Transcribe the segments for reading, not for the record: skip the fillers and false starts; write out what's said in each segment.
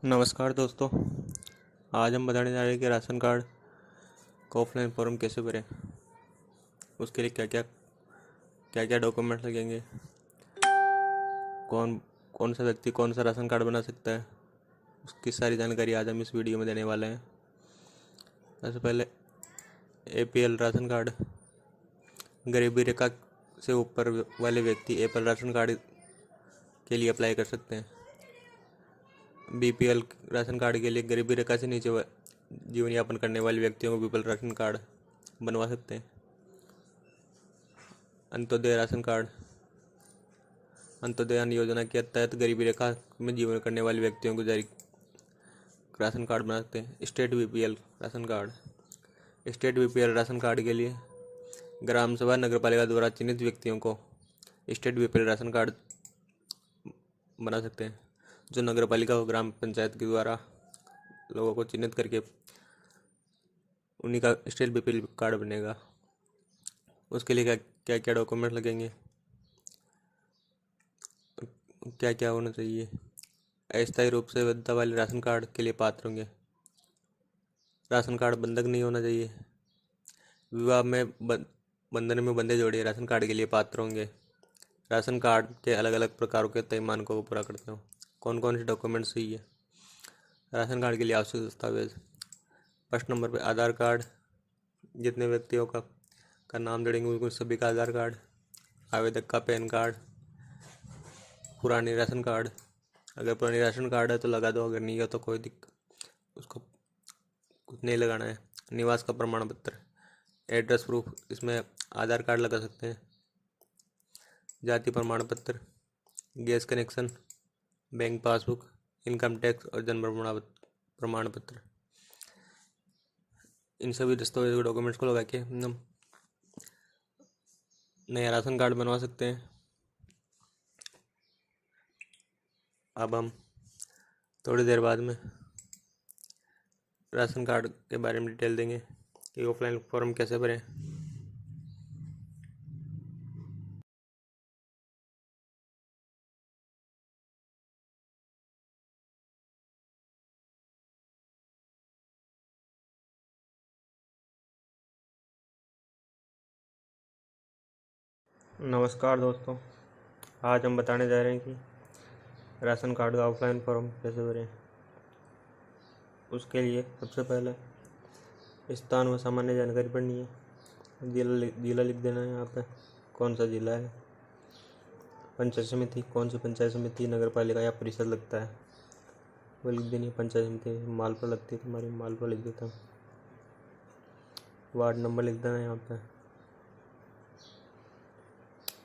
नमस्कार दोस्तों। आज हम बताने जा रहे हैं कि राशन कार्ड का ऑफलाइन फॉर्म कैसे भरें। उसके लिए क्या क्या डॉक्यूमेंट्स लगेंगे, कौन कौन सा व्यक्ति कौन सा राशन कार्ड बना सकता है, उसकी सारी जानकारी आज हम इस वीडियो में देने वाले हैं। सबसे पहले APL राशन कार्ड, गरीबी रेखा से ऊपर वाले व्यक्ति APL राशन कार्ड के लिए अप्लाई कर सकते हैं। BPL राशन कार्ड के लिए गरीबी रेखा से नीचे जीवन यापन करने वाले व्यक्तियों को BPL राशन कार्ड बनवा सकते हैं। अंत्योदय राशन कार्ड, अंत्योदय अन्न योजना के तहत गरीबी रेखा में जीवन करने वाले व्यक्तियों को जारी राशन कार्ड बना सकते हैं। State BPL ration card, state BPL ration card के लिए ग्राम सभा नगर पालिका द्वारा चिन्हित व्यक्तियों को स्टेट BPL राशन कार्ड बना सकते हैं। जो नगर पालिका और ग्राम पंचायत के द्वारा लोगों को चिन्हित करके उन्हीं का स्टेट BPL कार्ड बनेगा। उसके लिए क्या क्या डॉक्यूमेंट लगेंगे, क्या क्या होना चाहिए। अस्थायी रूप से वैधता वाले राशन कार्ड के लिए पात्र होंगे। राशन कार्ड बंधक नहीं होना चाहिए। विवाह में बंधन में बंधे जोड़े राशन कार्ड के लिए पात्र होंगे। राशन कार्ड के अलग अलग प्रकारों के तय मानकों को पूरा करते हो। कौन कौन से डॉक्यूमेंट्स चाहिए राशन कार्ड के लिए? आवश्यक दस्तावेज, फर्स्ट नंबर पे आधार कार्ड, जितने व्यक्तियों का नाम जोड़ेंगे उनको सभी का आधार कार्ड, आवेदक का पैन कार्ड, पुरानी राशन कार्ड, अगर पुरानी राशन कार्ड है तो लगा दो, अगर नहीं है तो कोई उसको कुछ नहीं लगाना है। निवास का प्रमाण पत्र, एड्रेस प्रूफ, इसमें आधार कार्ड लगा सकते हैं। जाति प्रमाण पत्र, gas connection, bank passbook, income tax और जन्म प्रमाण पत्र। इन सभी दस्तावेज डॉक्यूमेंट्स को लगा के हम नया राशन कार्ड बनवा सकते हैं। अब हम थोड़ी देर बाद में राशन कार्ड के बारे में डिटेल देंगे कि ऑफलाइन फॉर्म कैसे भरें। नमस्कार दोस्तों, आज हम बताने जा रहे हैं कि राशन कार्ड का ऑफलाइन फॉर्म कैसे भरें। उसके लिए सबसे पहले स्थान व सामान्य जानकारी पढ़नी है। जिला लिख देना है यहाँ पे, कौन सा जिला है। पंचायत समिति, कौन सी पंचायत समिति, नगर पालिका या परिषद लगता है वो लिख देनी है। पंचायत समिति मालपुर लगती है तुम्हारी, मालपुर लिख देता हूँ। वार्ड नंबर लिख देना है यहाँ पे।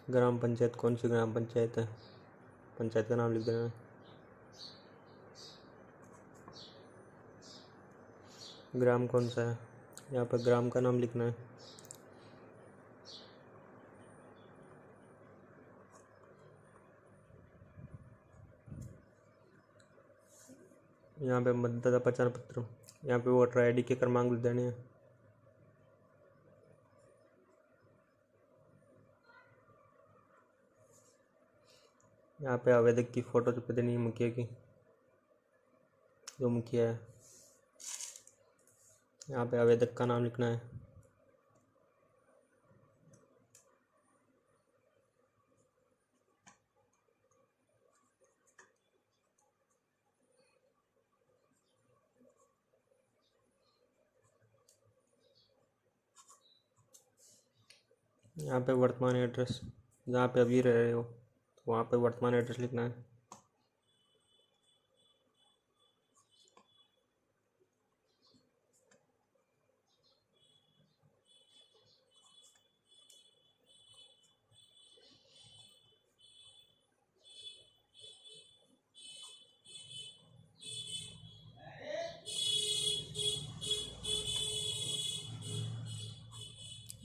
ग्राम पंचायत, कौन सी ग्राम पंचायत है, पंचायत का नाम लिख देना है। ग्राम कौन सा है, यहाँ पर ग्राम का नाम लिखना है। यहाँ पे मतदाता पहचान पत्र, यहाँ पे वोटर ID के क्रमांक लिख देने हैं। यहाँ पे आवेदक की फ़ोटो छप देनी है, मुखिया की, जो मुखिया है। यहाँ पे आवेदक का नाम लिखना है। यहाँ पे वर्तमान एड्रेस, जहाँ पे अभी रह रहे हो तो वहाँ पे वर्तमान एड्रेस लिखना है।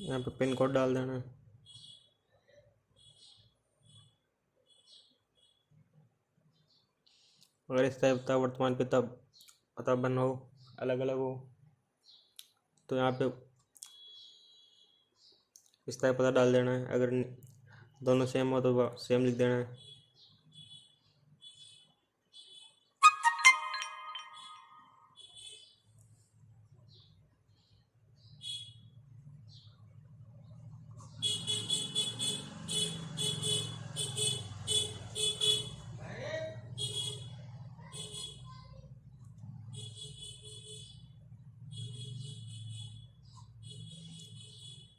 यहाँ पे पिन कोड डाल देना है। अगर इस टाइप का वर्तमान पिता पता बन हो, अलग अलग हो, तो यहाँ पे इस टाइप पता डाल देना है। अगर दोनों सेम हो तो सेम लिख देना है।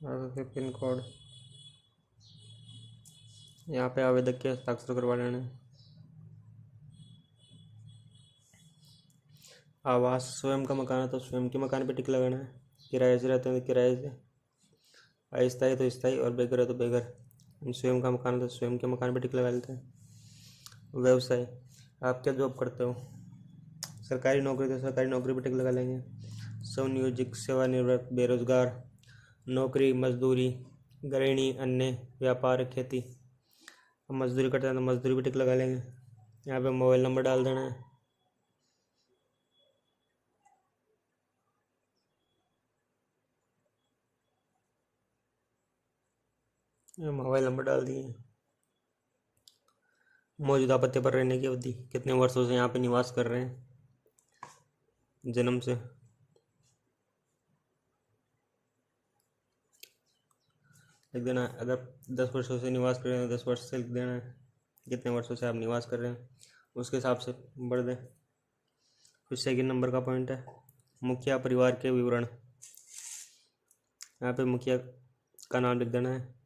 और फिर पिन कोड, यहाँ पे आवेदक के हस्ताक्षर करवा लेना। आवास स्वयं का मकान है तो स्वयं के मकान पे टिक लगाना है। किराए से रहते हैं तो किराए से, अस्थायी तो स्थायी, और बेघर है तो बेघर। स्वयं का मकान है तो स्वयं के मकान पे टिक लगा लेते हैं। व्यवसाय, आप क्या जॉब करते हो? सरकारी नौकरी तो सरकारी नौकरी पे टिक लगा लेंगे। स्वनियोजित, सेवानिवृत्त, बेरोजगार, नौकरी, मजदूरी, गृहिणी, अन्य, व्यापार, खेती। हम मजदूरी करते हैं तो मजदूरी पे टिक लगा लेंगे। यहाँ पे मोबाइल नंबर डाल देना है। मोबाइल नंबर डाल दिए। मौजूदा पते पर रहने की अवधि, कितने वर्षों से यहाँ पे निवास कर रहे हैं, जन्म से। लिख देना है। अगर 10 वर्षों से निवास कर रहे हैं तो 10 वर्ष से लिख देना है, कितने वर्षों से आप निवास कर रहे हैं उसके हिसाब से बढ़ दें। फिर सेकंड नंबर का पॉइंट है मुखिया परिवार के विवरण। यहाँ पे मुखिया का नाम लिख देना है।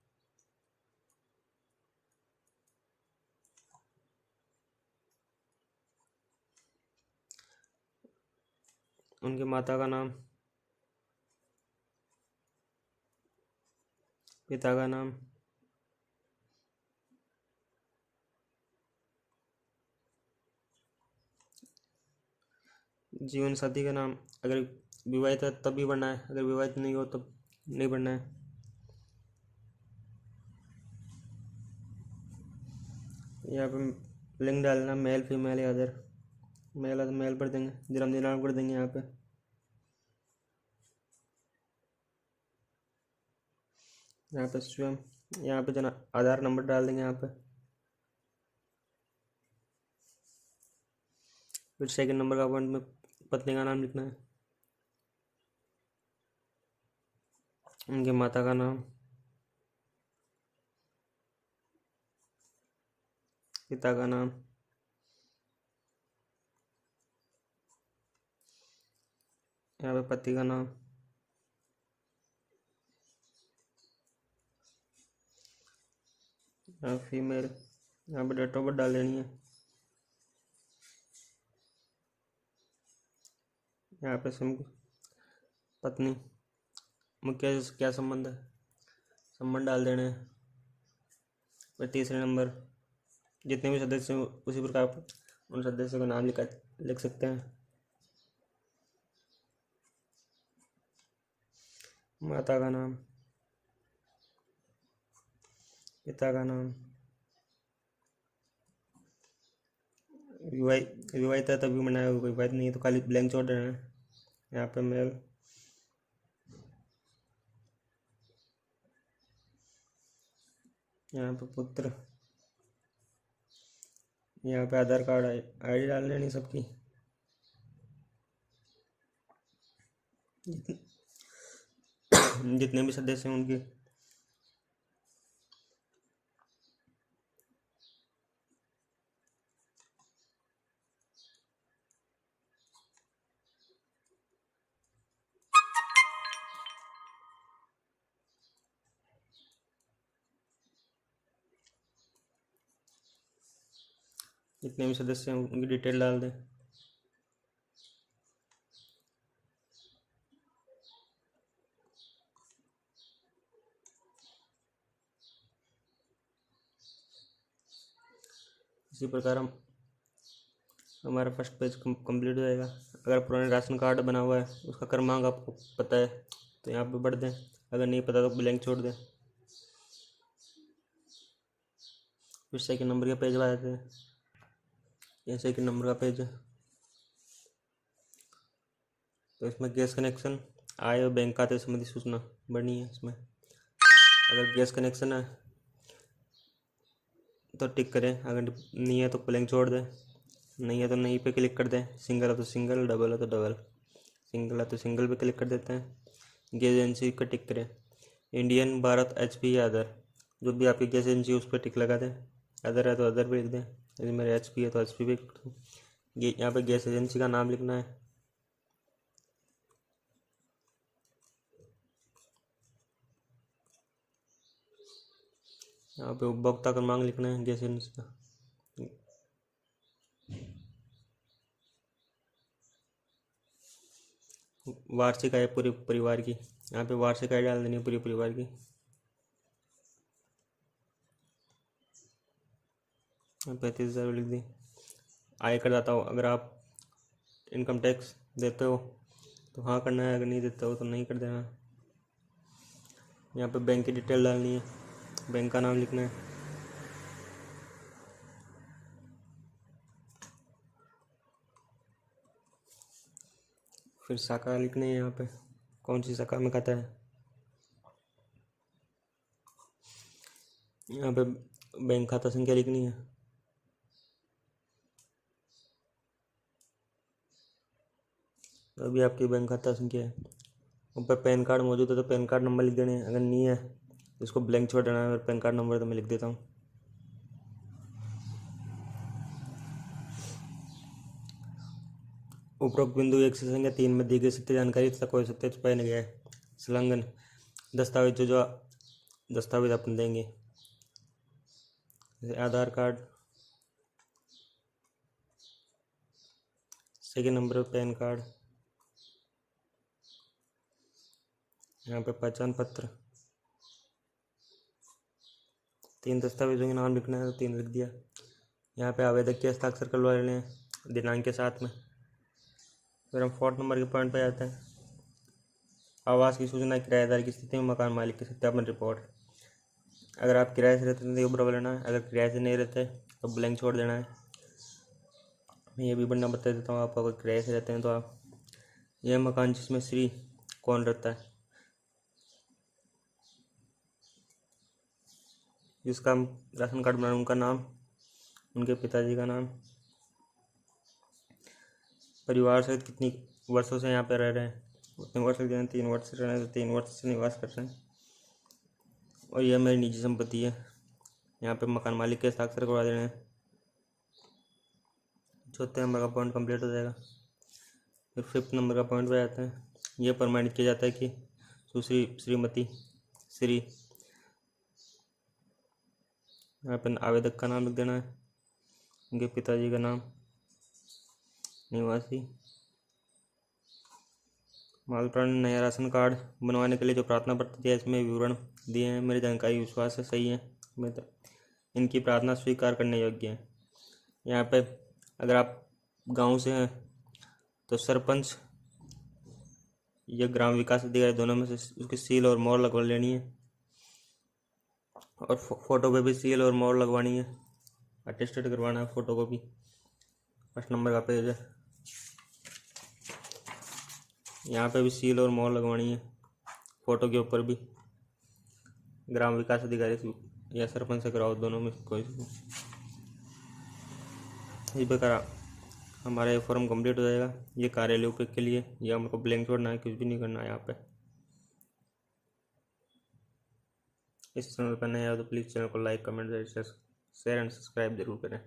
उनकी माता का नाम, पिता का नाम, जीवन साथी का नाम। अगर विवाहित है तब भी भरना है, अगर विवाहित नहीं हो तब नहीं भरना है। यहाँ पे लिंग डालना, मेल फीमेल या अदर। मेल है तो मेल भर देंगे, जन्म दिनांक भर देंगे यहाँ पे। यहाँ पे स्वयं, यहाँ पे जना आधार नंबर डाल देंगे यहाँ पे। फिर सेकंड नंबर का पॉइंट में पत्नी का नाम लिखना है, उनकी माता का नाम, पिता का नाम, यहाँ पे पति का नाम, यहाँ फीमेल, यहाँ पे डेट ऑफ बर्थ डाल देनी है। यहाँ पे पत्नी, मुख्य से क्या संबंध है, संबंध डाल देने हैं। फिर तीसरे नंबर, जितने भी सदस्य हैं उसी प्रकार उन सदस्यों का नाम लिख सकते हैं। माता का नाम, पिता का नाम, विवाहित है तभी बनाया, विवाहित नहीं है तो खाली ब्लैंक छोड़ देना है। यहाँ पे मेल, यहाँ पे पुत्र, यहाँ पे आधार कार्ड आईडी डाल लेनी सबकी। जितने भी सदस्य हैं उनकी। जितने भी सदस्य हैं उनकी डिटेल डाल दें। इसी प्रकार हमारा फर्स्ट पेज कंप्लीट हो जाएगा। अगर पुराने राशन कार्ड बना हुआ है उसका क्रमांक आपको पता है तो यहाँ पे बढ़ दें, अगर नहीं पता तो ब्लैंक छोड़ दें। फिर सेकंड नंबर का पेज आ जाते हैं। ये सेकंड नंबर का पेज है, तो इसमें गैस कनेक्शन, आय और बैंक खाते संबंधी सूचना बढ़नी है इसमें। अगर गैस कनेक्शन है तो टिक करें, अगर नहीं है तो ब्लैंक छोड़ दें, नहीं है तो नहीं पे क्लिक कर दें। सिंगल है तो सिंगल, डबल है तो डबल। सिंगल है तो सिंगल पे क्लिक कर देते हैं। गैस एजेंसी का टिक करें, इंडियन, भारत, एचपी या अदर, जो भी आपकी गैस एजेंसी उस पर टिक लगा दें। अदर है तो अदर पे लिख दें, यदि मेरे एचपी है तो एचपी पे लिख दूँ। यहाँ पे गैस एजेंसी का नाम लिखना है। यहाँ पे उपभोक्ता क्रमांक लिखना है, गैस एजेंसी का। वार्षिक आय पूरे परिवार की, यहाँ पे वार्षिक आय डाल देनी है पूरे परिवार की। 35,000 लिख दी। आय करदाता हो, अगर आप इनकम टैक्स देते हो तो हाँ करना है, अगर नहीं देते हो तो नहीं कर देना। यहाँ पे बैंक की डिटेल डालनी है, बैंक का नाम लिखना है। फिर शाखा लिखनी है, यहाँ पे कौन सी शाखा में खाता है। यहाँ पे बैंक खाता संख्या लिखनी है। अभी आपकी बैंक खाता संख्या है। ऊपर पैन कार्ड मौजूद है तो पैन कार्ड नंबर लिख देने हैं, अगर नहीं है तो इसको ब्लैंक छोड़ देना है। अगर पैन कार्ड नंबर तो मैं लिख देता हूँ। उपरोक्त बिंदु 1 से संख्या 3 में दी गई सत्य जानकारी तथा कोई सत्य छुपाया नहीं गया है। संलग्न दस्तावेज, जो दस्तावेज अपन देंगे, जैसे आधार कार्ड, सेकेंड नंबर पर पैन कार्ड, यहाँ पे पहचान पत्र। 3 दस्तावेजों के नाम लिखना है तो 3 लिख दिया। यहाँ पे आवेदक के हस्ताक्षर करवा लेने हैं दिनांक के साथ में। फिर हम 4 नंबर के पॉइंट पे जाते हैं। आवास की सूचना, किराएदार की स्थिति में मकान मालिक की सत्यापन रिपोर्ट। अगर आप किराए से रहते हैं तो ये बराबर लेना है, अगर किराए से नहीं रहते तो ब्लैंक छोड़ देना है। मैं ये भी बनना बता देता हूँ आपको। अगर किराए से रहते हैं तो आप, यह मकान जिसमें श्री कौन रहता है, जिसका राशन कार्ड बना, उनका नाम, उनके पिताजी का नाम, परिवार सहित कितनी वर्षों से यहाँ पे रह रहे हैं, उतने वर्ष लग जाए। 3 वर्ष से रह रहे हैं तो 3 वर्ष से निवास कर रहे हैं। और यह मेरी निजी संपत्ति है, यहाँ पे मकान मालिक के हस्ताक्षर करवा देने हैं। 4 नंबर का पॉइंट कंप्लीट हो जाएगा। फिर 5 नंबर का पॉइंट पे जाते हैं। यह प्रमाणित किया जाता है कि सुश्री श्रीमती श्री, यहाँ पर आवेदक का नाम लिख देना है, उनके पिताजी का नाम, निवासी, मालप्राण। नया राशन कार्ड बनवाने के लिए जो प्रार्थना पत्र दिया इसमें विवरण दिए हैं। मेरी जानकारी विश्वास से सही है, इनकी प्रार्थना स्वीकार करने योग्य है। यहाँ पे अगर आप गांव से हैं तो सरपंच या ग्राम विकास अधिकारी दोनों में से उसकी सील और मोहर लगवा लेनी है। और फोटो पे भी सील और मोहर लगवानी है, अटेस्टेड करवाना है फोटो को भी। 1 नंबर का पेज है, यहाँ पे भी सील और मोहर लगवानी है फोटो के ऊपर भी। ग्राम विकास अधिकारी से या सरपंच से कराओ, दोनों में कोई। इस प्रकार हमारा ये फॉर्म कंप्लीट हो जाएगा। ये कार्यालय उपयोग के लिए, या हमको ब्लैंक छोड़ना है, कुछ भी नहीं करना है यहाँ पे। इस चैनल पर नया हो तो प्लीज़ चैनल को like, comment, share and subscribe जरूर करें।